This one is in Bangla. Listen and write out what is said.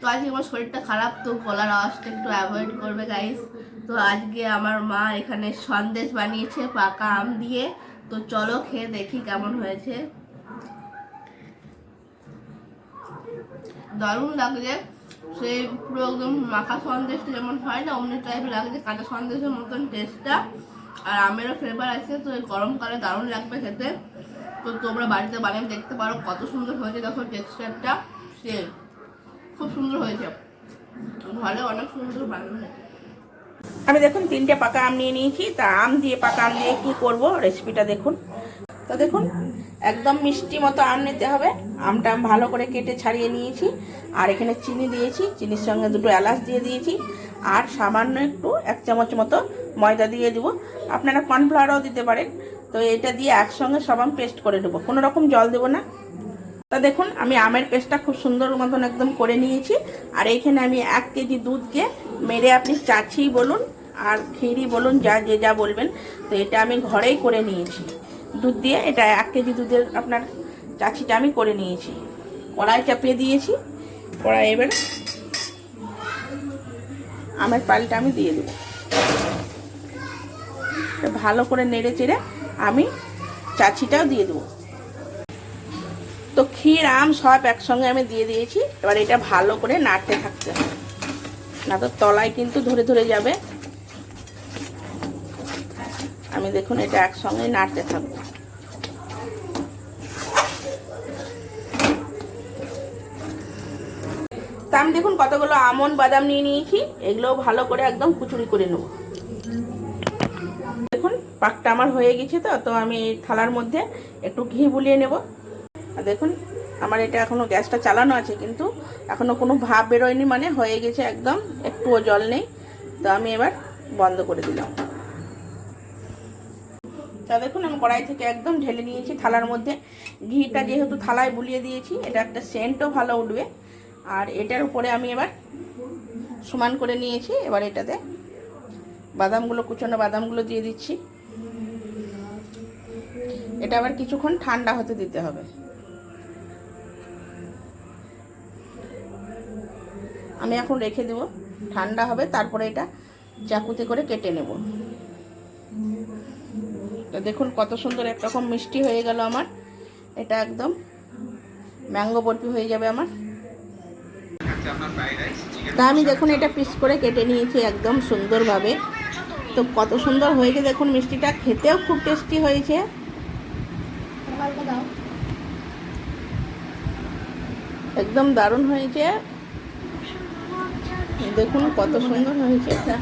তো আজকে আমার শরীরটা খারাপ, তো গলার আওয়াজটা একটু অ্যাভয়েড করবে গাইস। তো আজকে আমার মা এখানে সন্দেশ বানিয়েছে পাকা আম দিয়ে। তো চলো খেয়ে দেখি কেমন হয়েছে। দারুণ লাগছে, সেই পুরো একদম মাখা সন্দেশটা যেমন হয় না অমনি টাইপ লাগছে, কাঁচা সন্দেশের মতন টেস্টটা। আর আমেরও ফ্লেভার আছে, তো এই গরমকালে দারুণ লাগবে খেতে। তো তোমরা বাড়িতে বানিয়ে দেখতে পারো কত সুন্দর হয়েছে, দেখো টেক্সচারটা সে খুব সুন্দর হয়েছে, ভালো অনেক সুন্দর বানানো। আমি দেখুন 3টে পাকা আম নিয়ে নিয়েছি। তা আম দিয়ে পাকা আম দিয়ে কী করবো রেসিপিটা দেখুন। তো দেখুন একদম মিষ্টি মতো আম নিতে হবে। আমটা আমি ভালো করে কেটে ছাড়িয়ে নিয়েছি। আর এখানে চিনি দিয়েছি, চিনির সঙ্গে 2টো এলাচ দিয়ে দিয়েছি। আর সামান্য একটু 1 চামচ মতো ময়দা দিয়ে দেবো, আপনারা কর্নফ্লাওয়ারও দিতে পারেন। তো এটা দিয়ে একসঙ্গে সব আম পেস্ট করে নেবো, কোনো রকম জল দেবো না। তা দেখুন আমি আমের পেস্টটা খুব সুন্দর মতন একদম করে নিয়েছি। আর এইখানে আমি 1 কেজি দুধকে মেরে, আপনি চাছি বলুন আর ক্ষীরি বলুন, যে যা বলবেন, তো এটা আমি ঘরেই করে নিয়েছি দুধ দিয়ে। এটা 1 কেজি দুধের আপনার চাছিটা আমি করে নিয়েছি। কড়াই চাপিয়ে দিয়েছি। কড়াই এবার আমের পালটা আমি দিয়ে দেবো। ভালো করে নেড়ে চেড়ে আমি চাছিটাও দিয়ে দেবো। তো ক্ষীর আম সব একসঙ্গে আমি দিয়ে দিয়েছি। এবার এটা ভালো করে নাড়তে থাকতে হবে, না তো তলায় কিন্তু ধরে ধরে যাবে। আমি দেখুন এটা একসঙ্গে নাড়তে থাকবো। তা আমি দেখুন কতগুলো আমন্ড বাদাম নিয়ে নিয়েছি, এগুলোও ভালো করে একদম কুচুরি করে নেব। দেখুন পাকটা আমার হয়ে গেছে। তো আমি এই থালার মধ্যে একটু ঘি বুলিয়ে নেব। আর দেখুন আমার এটা এখনও গ্যাসটা চালানো আছে, কিন্তু এখনও কোনো ভাপ বেরোয়নি, মানে হয়ে গেছে একদম, একটুও জল নেই। তো আমি এবার বন্ধ করে দিলাম। তা দেখুন আমি কড়াই থেকে একদম ঢেলে নিয়েছি থালার মধ্যে। ঘিটা যেহেতু থালায় বুলিয়ে দিয়েছি, এটা একটা সেন্টও ভালো উঠবে। আর এটার উপরে আমি এবার সমান করে নিয়েছি। এবার এটাতে বাদামগুলো, কুচনো বাদামগুলো দিয়ে দিচ্ছি। এটা আবার কিছুক্ষণ ঠান্ডা হতে দিতে হবে। আমি এখন রেখে দেব, ঠান্ডা হবে, তারপরে এটা চাকুতে করে কেটে নেব। তো দেখুন কত সুন্দর একরকম মিষ্টি হয়ে গেল আমার। এটা একদম ম্যাঙ্গো বরফি হয়ে যাবে আমার। তা আমি দেখুন এটা পিস করে কেটে নিয়েছি একদম সুন্দরভাবে। তো কত সুন্দর হয়েছে দেখুন, মিষ্টিটা খেতেও খুব টেস্টি হয়েছে। একদম দারুণ হয়েছে, দেখুন কত সুন্দর হয়েছে এটা।